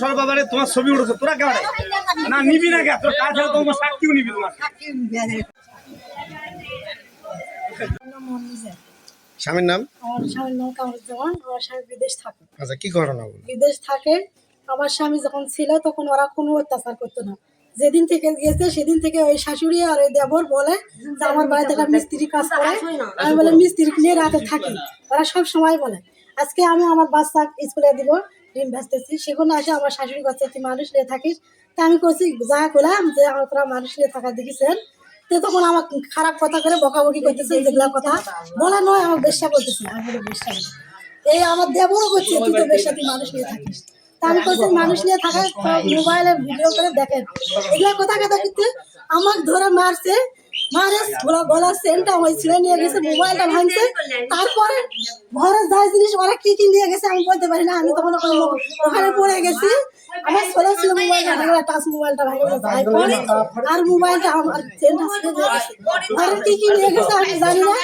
সর বাবারে তোমার ছবি উঠেছে তোরা কেমন না নিবি না কে তোর কাজ হলে তোমার সাক্ষীও নিবি তোমার স্বামীর নাম? আমার স্বামীর নাম কামরুজ্জামান। আমার স্বামী বিদেশ থাকে। আচ্ছা, কি ঘটনা বল? বিদেশ থাকে। আমার স্বামী যখন ছিল তখন ওরা কোনো অত্যাচার করতো না। যেদিন থেকে গেছে সেদিন থেকে ওই শাশুড়ি আর ওই দেবর বলে যে আমার বাড়িতে একটা মিস্ত্রি কাজ করে, আমি বলে মিস্ত্রি নিয়ে রাতে থাকি। ওরা সব সময় বলে। আজকে আমি আমার বাচ্চা স্কুলে দিব, ডিম ভাজতেছি, সেখানে আসে আমার শাশুড়ি কাছে তুই মানুষ নিয়ে থাকিস। তা আমি করছি যা করলাম যে আমার তোরা মানুষ নিয়ে থাকা দেখিছেন। তো তখন আমার খারাপ কথা করে বকাবকি করতেছে, যেগুলা কথা বলা নয় আমার বেশ্যা বলতেছে। আমি বলে বেশ্যা বলি এই আমার দেবরও করছে তুই তো বেশ্যা, তুই মানুষ নিয়ে থাকিস। তা আমি করছি মানুষ নিয়ে থাকা মোবাইলে ভিডিও করে দেখেন এগুলা কথা কথা কিন্তু আমাকে ধরে মারছে, মারে গলার সেন্টটা ওই ছিঁড়ে নিয়ে গেছে, মোবাইলটা ভাঙছে। তারপরে ঘরে যা জিনিস ওরা কি কি নিয়ে গেছে আমি বলতে পারি না, আমি তখন ওখানে পড়ে গেছি। আমার ছোটো ছিল মোবাইলটা ভাঙে, টাচ মোবাইলটা ভাঙে আর মোবাইলটা আমার চেনটা ছিঁড়ে দিয়ে গেছে। ঘরে কি কি নিয়ে গেছে আমি জানি না।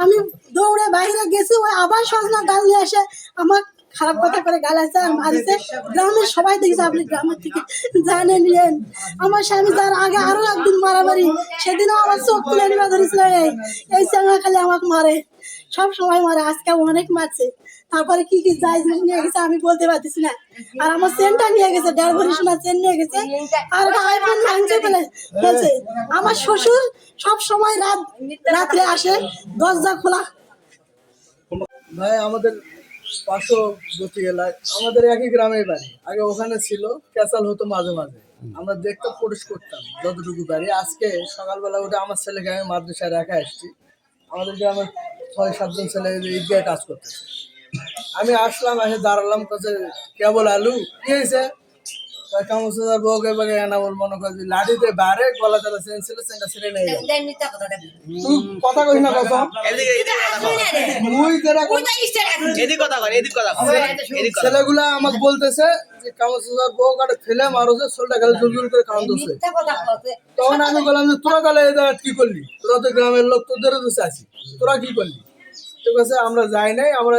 আমি দৌড়ে বাইরে গেছি, ওই আবার সজনা ডাল নিয়ে আসে আমার খারাপ কথা করে গালাইছে আর মারিছে। গ্রামের সবাই দেখছে, আপনি গ্রামের থেকে জানে নিলেন। আমার স্বামী তার আগে আরো একদিন মারামারি, সেদিনও আমার চোখ তুলে নিয়ে ধরেছিল। এই চাঙ্গা খালি আমাকে মারে, সব সময় মারে, আজকে অনেক মারছে। তারপরে কি কি যাই জিনিস নিয়ে গেছে আমি বলতে পারতেছি না। আর আমার চেনটা নিয়ে গেছে, 1.5 ভরি সোনা চেন নিয়ে গেছে আর একটা আইফোন ভাঙছে ফেলছে। আমার শ্বশুর সব সময় রাত্রে আসে, দরজা খোলা। ভাই আমাদের পার্শ্ববর্তী এলাকায় আমাদের একই গ্রামের বাড়ি, আগে ওখানে ছিল, ক্যাসাল হতো মাঝে মাঝে, আমরা দেখতে প্রবেশ করতাম যতটুকু বাড়ি। আজকে সকালবেলা উঠে আমার ছেলেকে আমি মাদ্রাসায় রেখে আসছি, আমাদের গ্রামের 6-7 জন ছেলে ঈদগায় কাজ করতেছে। আমি আসলাম, এসে দাঁড়ালাম, কাছে কেবল আলু কি হয়েছে কামসার বউকে বাগে এনা বল মনে করে লাঠিতে বারে গলা তারা চেন ছিল, চেনটা ছিঁড়ে নিয়ে গেল। তুই কথা কইস না কথা মুই তেরা ছেলেগুলা আমাকে বলতেছে যে কামসার বউ কাটে ফেলে মারছে, সোলটা গেলে জুল করে কান্দছে। তখন আমি বললাম যে তোরা তাহলে এই জায়গা কি করলি, তোরা তো গ্রামের লোক, তোদেরও তো চাচ্ছি, তোরা কি করলি? ঠিক আছে, আমরা যাই নাই, আমরা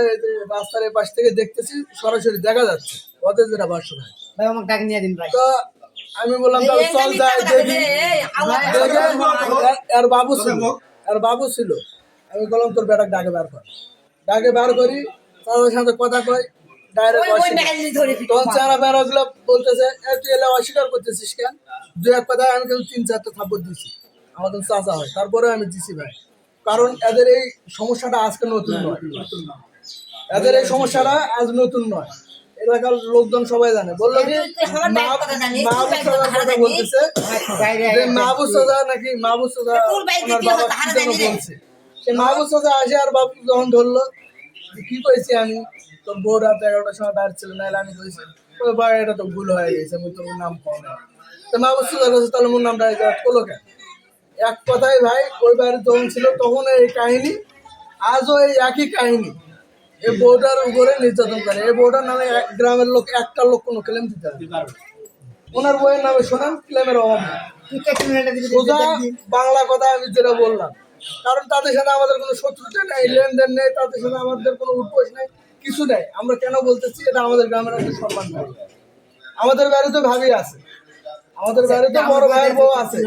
রাস্তার পাশ থেকে দেখতেছি, সরাসরি দেখা যাচ্ছে ওদের যেটা বাসা ভাই আমাকে ডাক নিয়ে দিন ভাই। তো আমি বললাম তাহলে চল যাই দেখি। আর বাবু ছিল, আমি বললাম তোর বেটাকে ডাকে বার করি, তাদের সাথে কথা কই, ডাইরেক্ট তখন চেহারা বেড়া গুলো বলতেছে তুই এলে অস্বীকার করতেছিস কেন? 2-1 কথা আমি কিন্তু 3-4টা থাপ্পড় দিচ্ছি, আমাদের চাচা হয়, তারপরে আমি দিছি ভাই। কারণ এদের এই সমস্যাটা আজকে নতুন নয়, এদের এই সমস্যাটা আজ নতুন নয়, এলাকার লোকজন সবাই জানে। বললো কি বলতেছে মাহবুব সাজা নাকি মাহবুব সাজা বলছে, সে মাহবুব সাজা আসে আর বাবু যখন ধরলো কি কইছি আমি তোর বউ রাত 11টার সময় বাইরে ছিল, নাহলে আমি কইছি ভাই এটা তো ভুল হয়ে গেছে, আমি তোর নাম কম না। তো মাহবুব সাজা কইছে তাহলে মোর নামটা করলো কেন? এক কথাই ভাই ওই বাড়ি যখন ছিল তখন এই কাহিনী, আজও এই একই কাহিনী। এই বউটার উপরে নির্যাতন করে, এই বউটার নামে গ্রামের লোক একটা লোক কোনো ক্লেম দিতে পারবে, ওনার বইয়ের নামে শোনান, ক্লেমের অভাব নেই। সোজা বাংলা কথা আমি যেটা বললাম, কারণ তাদের সাথে আমাদের কোনো শত্রুতা নেই, লেনদেন নেই, তাদের সাথে আমাদের কোনো উৎপোষ নেই, কিছু নেই। আমরা কেন বলতেছি এটা আমাদের গ্রামের একটা সম্মান ভাই। আমাদের বাড়িতে ভাবি আছে, আমাদের বাড়িতে বড় ভাইয়ের বউ আছে,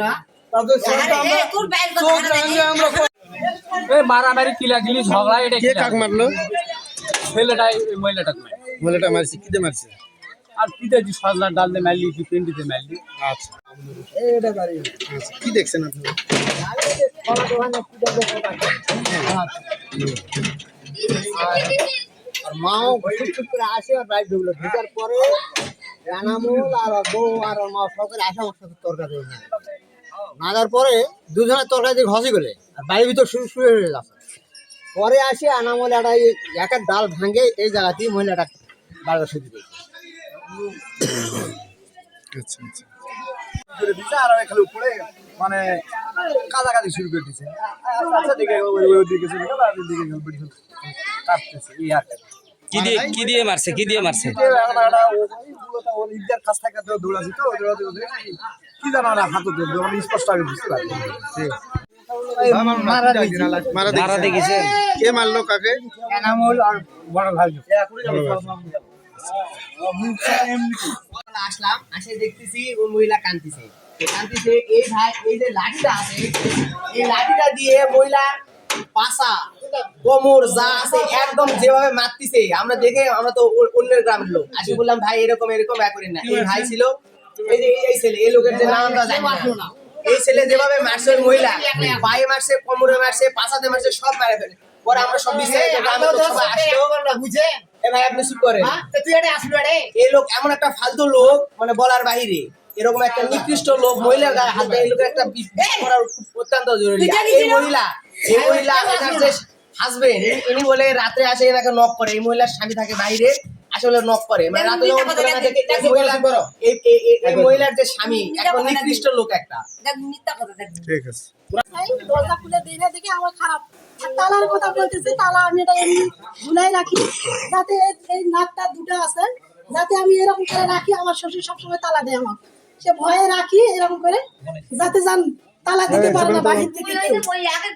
তাদের সাথে আমরা মারামারি কিলাকিলি ঝগড়া, এটা কে কাক মারলো? ছেলেটাই মহিলাটা মারছে, কি দিয়ে মারছে? আর পিঠে দি সজনার ডাল দিয়ে মারলি, কি পেন্ডিতে মারলি। আচ্ছা, এটা বাড়ি। আচ্ছা, কি দেখছেন আপনি? আর মাও ছুট করে আসে আর বাইক ঢুকলো, ঢুকার পরে রানামুল আর বউ আর মা সকলে আসে আমার সাথে তরকারি নাগার পরে দুজনের তরকারি দিয়ে ঘষি গেলে আর বাড়ির ভিতর শুরু হয়ে যাচ্ছে। পরে আসে আনামল একটা একের ডাল ভাঙে এই জায়গাতেই মহিলাটা বাড়ি সুদি দিয়েছে। আচ্ছা আচ্ছা, করে দিছে আর খালি উপরে মানে কাদাকাদি শুরু করে দিছে। আচ্ছা দিকে ওইদিকে চলে গেল, আর দিকে কাটতেছে এই আর কি দিয়ে মারছে ঈদের কাছ থেকে দৌড়াছি তো কি জানো না, হাতে স্পষ্ট আগে বুঝতে পারি। মারা দেখেছে? কে মারলো কাকে? এনামুল আর বড় ভাই। আসলাম, আসে দেখতেছি ওই মহিলা কাঁদতেছে। কাঁদতেছে, এই ভাই এই যে লাঠিটা আছে, এই লাঠিটা দিয়ে মহিলা পাশা কোমর যা আছে একদম যেভাবে মারতেছে, আমরা দেখে আমরা তো অন্যের গ্রামের লোক আসে বললাম ভাই এরকম এরকম করেন না। এই ভাই ছিল এই যে এই ছেলে, এই লোকের যে নামটা জানি না, এই ছেলে যেভাবে মারছে ওই মহিলা, পায়ে মারছে, কোমরে মারছে, পাছাতে মারছে, সব মারে ফেলে। পরে আমরা সব বিষয়ে গ্রামের লোক সবাই আসলো, বুঝে এ ভাই আপনি চুপ করেন, তুই এটা আসবি রে। এই লোক এমন একটা ফালতু লোক, মানে বলার বাহিরে, এরকম একটা নিকৃষ্ট লোক মহিলার গায়ে হাত দেয়, এই লোকের একটা বিচার করা অত্যন্ত জরুরি। এই মহিলা এনার যে হাজবেন্ড, ইনি বলে রাত্রে আসে এনাকে নক করে, এই মহিলার স্বামী থাকে বাইরে, আসলে নক করে, মানে রাতে যখন খোলে না দেখে এই মহিলার যে স্বামী একদম নিকৃষ্ট লোক একটা। ঠিক আছে। দরজা খুলে দিনে দেখে আমার খারাপ। আর তালার কথা বলতেছে, তালা আমি এটা এমনি ঝুলাই রাখি, যাতে এই নাকটা দুটো আছে, যাতে আমি এরকম করে রাখি। আমার শ্বশুর সবসময় তালা দেয় আমার, সে ভয়ে রাখি এরকম করে, যাতে যান তালা দিতে পারে না বাহির থেকে কেউ।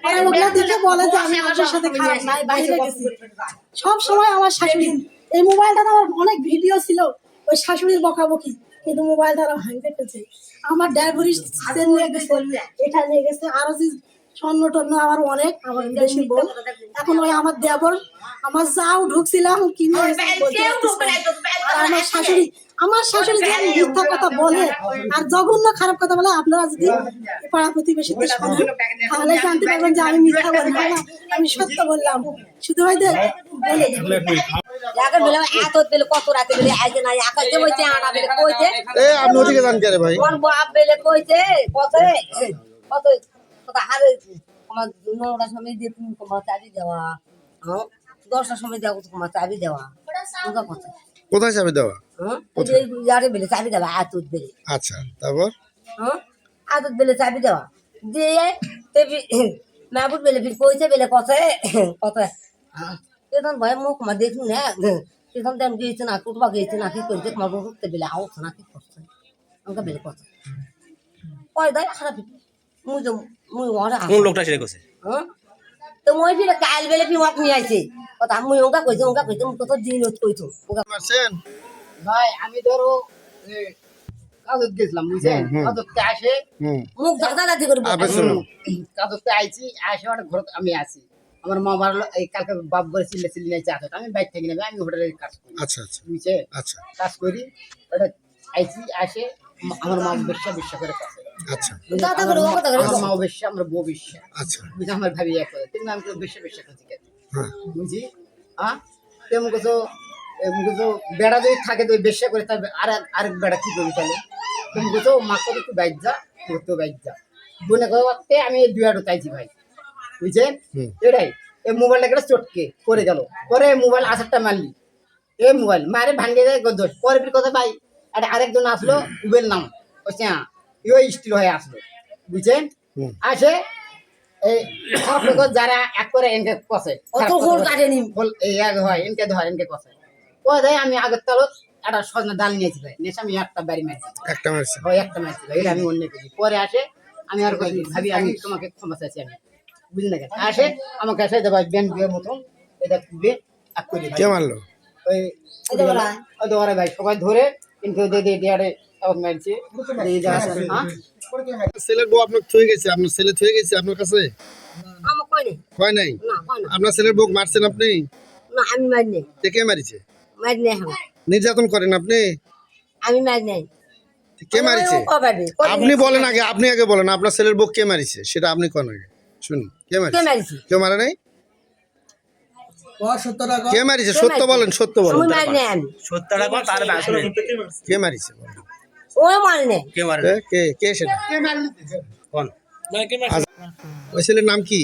আর ওগুলো দেখে বলে যে আমি আমার সাথে খারাপ নাই, বাইরে গেছি। সব সময় আমার শাশুড়ি, এই মোবাইলটাতে আমার অনেক ভিডিও ছিল ওই শাশুড়ির বকাবকি, কিন্তু মোবাইলটা ওরা ভাঙতে পেরেছে। আমার ড্রাইভারি নিয়ে গেছে, এটা নিয়ে গেছে, আরো যে স্বর্ণ টর্ণ আমার অনেক, আমার বেশি বোন। এখন ওই আমার দেবর, আমার যাও ঢুকছিলাম কিনে আর আমার শাশুড়ি যে মিথ্যা কথা বলে আর জঘন্য খারাপ কথা বলে, আপনারা যদি পাড়া প্রতিবেশীদের শোনেন তাহলে জানতে পারবেন যে আমি মিথ্যা বলবো না, আমি সত্য বললাম। শুধু হয়তো বলে এত বেলে কত রাতে বেলে আইতে নাই আকাশে বইতে আনা বেলে কইতে এ আপনি ওদিকে যান কে রে ভাই? কোন বাপ বেলে কইতে কত কত কত হারে আমার 9টার সময় দিয়ে তুমি তোমার চাবি দেওয়া, 10টার সময় দেওয়া তোমার চাবি দেওয়া, ওটা কথা কোথায় যাবে দেওয়া? হ্যাঁ এই যারে বেলে চাবি দেওয়া আতুত বেলে। আচ্ছা, তারপর? হ্যাঁ আতুত বেলে চাবি দেওয়া দিয়ে তেবি মাহবুব বেলে ফির কইতে বেলে কথা কথা তখন ভাই মুখ মা দেখুন না, তখন তেমন গিয়েছে না, কুটবা গিয়েছে না, কি করছে তোমার রুখতে বেলে আউট না, কি করছে আমাকে বেলে কথা কয় দেয় খারাপ মুই ওরা কোন লোকটা সেটা কইছে? হ্যাঁ তো মই ফিরে কাল বেলে ফি মক নিয়ে আইছে কথা মুই ওকা কইছে মুই কত দিন কইছো মারছেন? ভাই আমি ধরো কাজত গেছিলাম, বুঝছেন, কাজতে আসে মুখ দাদা দাদি করে আবে শুনো, কাজতে আইছি, আসে আমার ঘর আমি আছি, আমার মা মারলো এই কালকে বাপ করে চিল্লি নাই চা, আমি বাইক থেকে নেবে, আমি হোটেলের কাজ করি, আচ্ছা আচ্ছা বুঝছে, আচ্ছা কাজ করি, ওটা আইছি আসে আমার মা বিশ্বাস করে কাছে, আচ্ছা দাদা করে ও কথা করে আমার মা বিশ্বাস, আমরা বউ বিশ্বাস, আচ্ছা বুঝে আমার ভাবি এক করে, কিন্তু আমি তো বিশ্বাস করছি কেন, হ্যাঁ বুঝি তেমন কিছু বেড়া যদি থাকে তো বিশ্বাস করে, তার আরেক বেড়া কি করবি তাহলে, তুমি কিছু মা করে একটু বাইক যা, তো বাইক যা বলে করতে আমি এই 2 চাইছি ভাই, বুঝছেন, এটাই এই মোবাইলটা একটা চটকে করে গেল, পরে মোবাইল 8টা মারলি, এই মোবাইল মারে ভাঙে যায় দোষ, পরে ফির কথা ভাই এটা আরেকজন আসলো, উবের নাম হচ্ছে ওই স্টিল হয়ে আসলো, বুঝছেন, আসে এই সব লোক যারা এক করে এনকে কষে অত হোল কাটেনি এই এক হয় এনকে ধর এনকে কষে ও দেয়, আমি আগের তালত একটা সজনা ডাল নিয়েছি ভাই, নিয়েছি আমি একটা বাড়ি মারছি, একটা মারছে, ওই একটা মারছি ভাই, এটা আমি অন্য কিছু পরে আসে, আমি আর ভাবি আমি তোমাকে ক্ষমা চাইছি, আমি বুঝলি না কেন আসে আমাকে আসে দেবা ব্যান বিয়ের মতন এটা খুববে এক করে কে মারলো? ওই ওরা ভাই সবাই ধরে কিন্তু দিয়ে মারছে, ছেলের বউ আপনার থয়ে গেছে, আপনার ছেলে থয়ে গেছে আপনার কাছে? আমার কই নেই হয় নাই? না কই না আপনার ছেলের বউ মারছেন আপনি? না আমি মার নেই, কে মারিছে? মার নেই এখন নির্যাতন করেন আপনি? আমি মার নেই, কে মারিছে? আপনি বলেন আগে, আপনি আগে বলেন আপনার ছেলের বউ কে মারিছে, সেটা আপনি কোন আগে শুনি। কে মারিছে? কেউ মারে নাই? কে মারিছে সত্য বলেন, সত্য বলেন, আমি মার নেই, আমি সত্যটা কোন তার আসলে কে মারিছে? ওই মার নেই, কে মারে? কে কে সেটা কোন? ওই ছেলের নাম কি?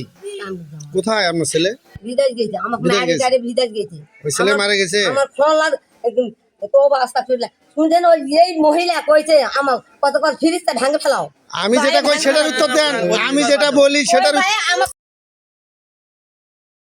কোথায় আপনার ছেলে? বিদেশ গেছে, আমাকে মারি গাড়ি বিদেশ গেছে, ওই ছেলে মারা গেছে? আমার ফোন লাগ একদম তো অবস্থা ফিরলা শুনছেন, ওই এই মহিলা কইছে আমার কত কত ফিরিস্তা ভাঙে ফেলাও, আমি যেটা কই সেটার উত্তর দেন, আমি যেটা বলি সেটার আমার